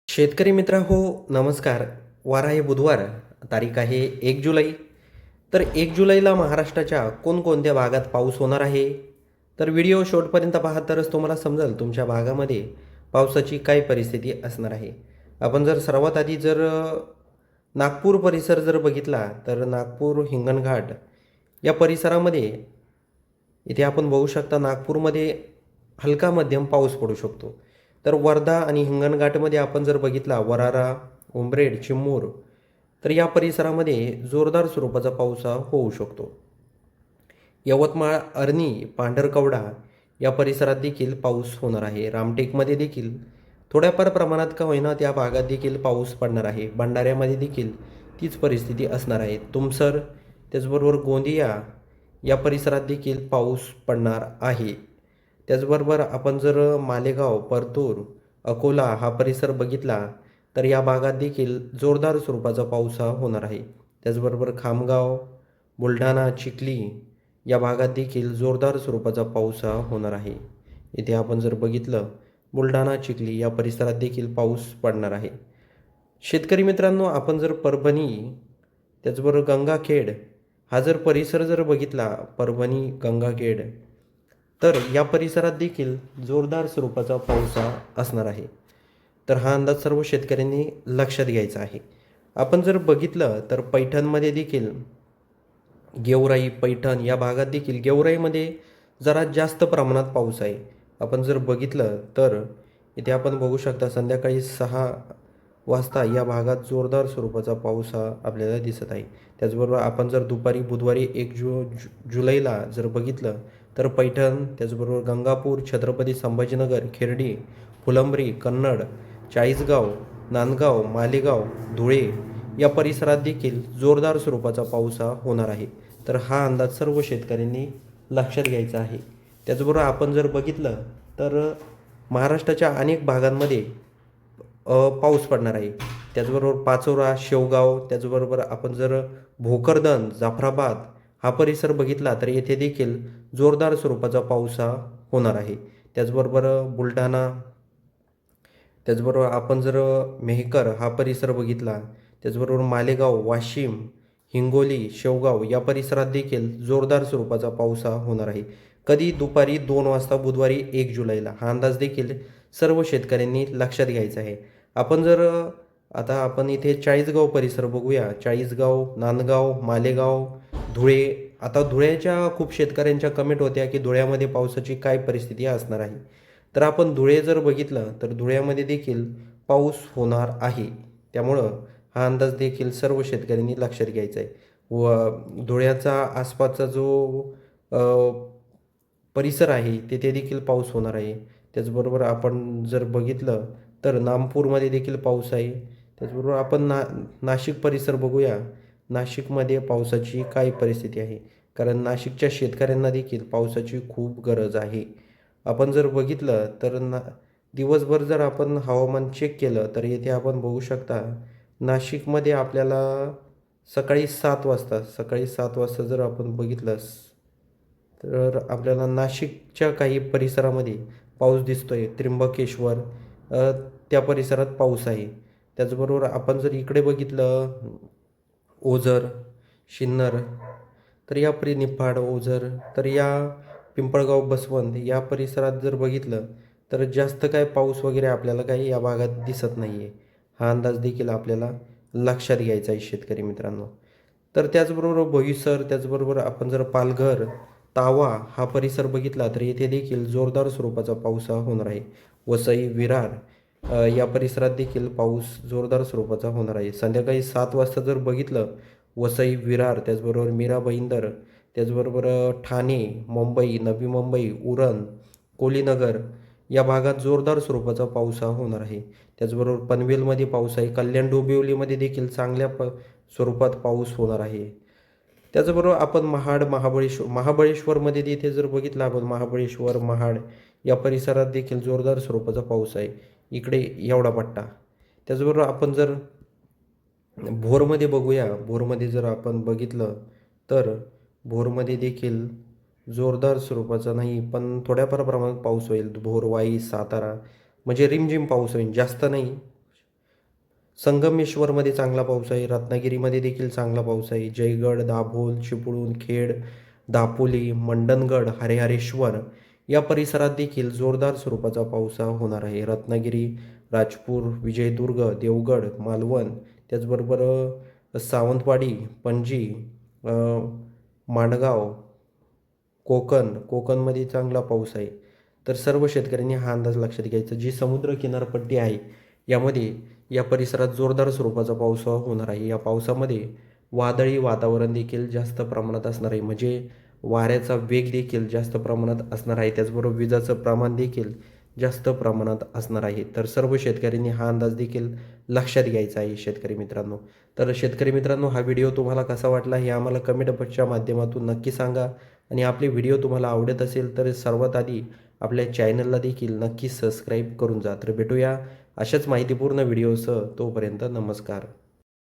शेतकरी मित्र हो, नमस्कार. वार आहे बुधवार, तारीख आहे 1 जुलै. तर 1 जुलैला महाराष्ट्राच्या कोणकोणत्या भागात पाऊस होणार आहे? तर व्हिडिओ शेवटपर्यंत पहा तरच तुम्हाला समजेल तुमच्या भागामध्ये पावसाची काय परिस्थिती असणार आहे. आपण जर सर्वात आधी नागपूर परिसर जर बघितला तर नागपूर हिंगणघाट या परिसरामध्ये इथे आपण बघू शकता नागपूरमध्ये हलका मध्यम पाऊस पडू शकतो. तर वर्धा आणि हिंगणघाटमध्ये आपण जर बघितला वरारा, उमरेड, चिमूर तर या परिसरामध्ये जोरदार स्वरूपाचा पाऊस हा होऊ शकतो. यवतमाळ, अरणी, पांढरकवडा या परिसरात देखील पाऊस होणार आहे. रामटेकमध्ये देखील थोड्याफार प्रमाणात का होईना त्या भागात देखील पाऊस पडणार आहे. भंडाऱ्यामध्ये देखील तीच परिस्थिती असणार आहे. तुमसर त्याचबरोबर गोंदिया या परिसरात देखील पाऊस पडणार आहे. त्याचबरोबर आपण जर मालेगाव, परतूर, अकोला हा परिसर बघितला तर या भागात देखील जोरदार स्वरूपाचा पाऊस हा होणार आहे. त्याचबरोबर खामगाव, बुलढाणा, चिखली या भागात देखील जोरदार स्वरूपाचा पाऊस हा होणार आहे. इथे आपण जर बघितलं बुलढाणा, चिखली या परिसरात देखील पाऊस पडणार आहे. शेतकरी मित्रांनो, आपण जर परभणी त्याचबरोबर गंगाखेड हा जर परिसर जर बघितला, परभणी, गंगाखेड तर या परिसरात देखील जोरदार स्वरूपाचा पाऊस हा असणार आहे. तर हा अंदाज सर्व शेतकऱ्यांनी लक्षात घ्यायचा आहे. आपण जर बघितलं तर पैठणमध्ये देखील गेवराई, पैठण या भागात देखील गेवराईमध्ये जरा जास्त प्रमाणात पाऊस आहे. आपण जर बघितलं तर इथे आपण बघू शकता संध्याकाळी 6 वाजता या भागात जोरदार स्वरूपाचा पाऊस हा आपल्याला दिसत आहे. त्याचबरोबर आपण जर दुपारी बुधवारी 1 जुलैला जर बघितलं तर पैठण, त्याचबरोबर गंगापूर, छत्रपती संभाजीनगर, खिर्डी, फुलंब्री, कन्नड, चाळीसगाव, नांदगाव, मालेगाव, धुळे या परिसरात देखील जोरदार स्वरूपाचा पाऊस हा होणार आहे. तर हा अंदाज सर्व शेतकऱ्यांनी लक्षात घ्यायचा आहे. त्याचबरोबर आपण जर बघितलं तर महाराष्ट्राच्या अनेक भागांमध्ये पाऊस पडणार आहे. त्याचबरोबर पाचोरा, शेवगाव, त्याचबरोबर आपण जर भोकरदन, जाफराबाद हा परिसर बघितला तर येथे देखील जोरदार स्वरूपाचा पाऊस हा होणार आहे. त्याचबरोबर बुलढाणा, त्याचबरोबर आपण जर मेहकर हा परिसर बघितला, त्याचबरोबर मालेगाव, वाशिम, हिंगोली, शेवगाव या परिसरात देखील जोरदार स्वरूपाचा पाऊस हा होणार आहे. कधी दुपारी 2 वाजता बुधवारी 1 जुलैला हा अंदाज देखील सर्व शेतकऱ्यांनी लक्षात घ्यायचा आहे. आपण जर आता आपण इथे चाळीसगाव परिसर बघूया. चाळीसगाव, नांदगाव, मालेगाव, धुळे. आता धुळ्याच्या खूप शेतकऱ्यांच्या कमेंट होत्या की धुळ्यामध्ये पावसाची काय परिस्थिती असणार आहे. तर आपण धुळे जर बघितलं तर धुळ्यामध्ये देखील पाऊस होणार आहे. त्यामुळं हा अंदाज देखील सर्व शेतकऱ्यांनी लक्षात घ्यायचा आहे. व धुळ्याचा आसपासचा जो अ, परिसर आहे तिथे देखील पाऊस होणार आहे. त्याचबरोबर आपण जर बघितलं तर नागपूरमध्ये देखील पाऊस आहे. त्याचबरोबर आपण नाशिक परिसर बघूया. नाशिकमध्ये पावसाची काय परिस्थिती आहे. कारण नाशिकच्या शेतकऱ्यांना देखील पावसाची खूप गरज आहे. आपण जर बघितलं तर दिवसभर जर आपण हवामान चेक केलं तर येथे आपण बघू शकता नाशिकमध्ये आपल्याला सकाळी 7 वाजता जर आपण बघितलं तर आपल्याला नाशिकच्या काही परिसरामध्ये पाऊस दिसतोय. त्र्यंबकेश्वर त्या परिसरात पाऊस आहे. त्याचबरोबर आपण जर इकडे बघितलं ओझर, शिन्नर तर या निफाड, ओझर तर या पिंपळगाव, बसवंत या परिसरात जर बघितलं तर जास्त काय पाऊस वगैरे आपल्याला काही या भागात दिसत नाही आहे. हा अंदाज देखील आपल्याला लक्षात घ्यायचा आहे शेतकरी मित्रांनो. तर त्याचबरोबर बोईसर, त्याचबरोबर आपण जर पालघर, तावा हा परिसर बघितला तर येथे देखील जोरदार स्वरूपाचा पाऊस हा होणार आहे. वसई, विरार या परिसरात देखील पाऊस जोरदार स्वरूपाचा होणार आहे. संध्याकाळी 7 वाजता जर बघितलं वसई, विरार, त्याचबरोबर मीरा भाईंदर, त्याचबरोबर ठाणे, मुंबई, नवी मुंबई, उरण, कोलीनगर या भागात जोरदार स्वरूपाचा पाऊस हा होणार आहे. त्याचबरोबर पनवेलमध्ये पाऊस आहे. कल्याण डोंबिवलीमध्ये देखील चांगल्या स्वरूपात पाऊस होणार आहे. त्याचबरोबर आपण महाड, महाबळेश्वरमध्ये तिथे जर बघितलं आपण महाबळेश्वर, महाड या परिसरात देखील जोरदार स्वरूपाचा पाऊस आहे. इकडे एवढा पट्टा. त्याचबरोबर आपण जर भोरमध्ये बघूया. भोरमध्ये जर आपण बघितलं तर भोरमध्ये देखील जोरदार स्वरूपाचा नाही पण थोड्याफार प्रमाणात पाऊस होईल. भोर, वाई, सातारा म्हणजे रिमझिम पाऊस होईल, जास्त नाही. संगमेश्वरमध्ये चांगला पाऊस आहे. रत्नागिरीमध्ये देखील चांगला पाऊस आहे. जयगड, दाभोळ, चिपळूण, खेड, दापोली, मंडणगड, हरिहरेश्वर या परिसरात देखील जोरदार स्वरूपाचा पाऊस हा होणार आहे. रत्नागिरी, राजपूर, विजयदुर्ग, देवगड, मालवण त्याचबरोबर सावंतवाडी, पणजी, अ, माणगाव, कोकणमध्ये चांगला पाऊस आहे. तर सर्व शेतकऱ्यांनी हा अंदाज लक्षात घ्यायचा. जी समुद्र किनारपट्टी आहे, यामध्ये या परिसरात जोरदार स्वरूपाचा पाऊस होणार आहे. या पावसामध्ये वादळी वातावरण देखील जास्त प्रमाणात असणार आहे. म्हणजे वाऱ्याचा वेग देखील जास्त प्रमाणात असणार आहे. त्याचबरोबर विजाचं प्रमाण देखील जास्त प्रमाणात असणार आहे. तर सर्व शेतकऱ्यांनी हा अंदाज देखील लक्षात घ्यायचा आहे शेतकरी मित्रांनो. तर शेतकरी मित्रांनो, हा व्हिडिओ तुम्हाला कसा वाटला हे आम्हाला कमेंट बॉक्सच्या माध्यमातून नक्की सांगा. आणि आपले व्हिडिओ तुम्हाला आवडत असेल तर सर्वात आधी आपल्या चॅनलला देखील नक्की सबस्क्राईब करून जा. तर भेटूया अशाच माहितीपूर्ण व्हिडिओसह. तोपर्यंत नमस्कार.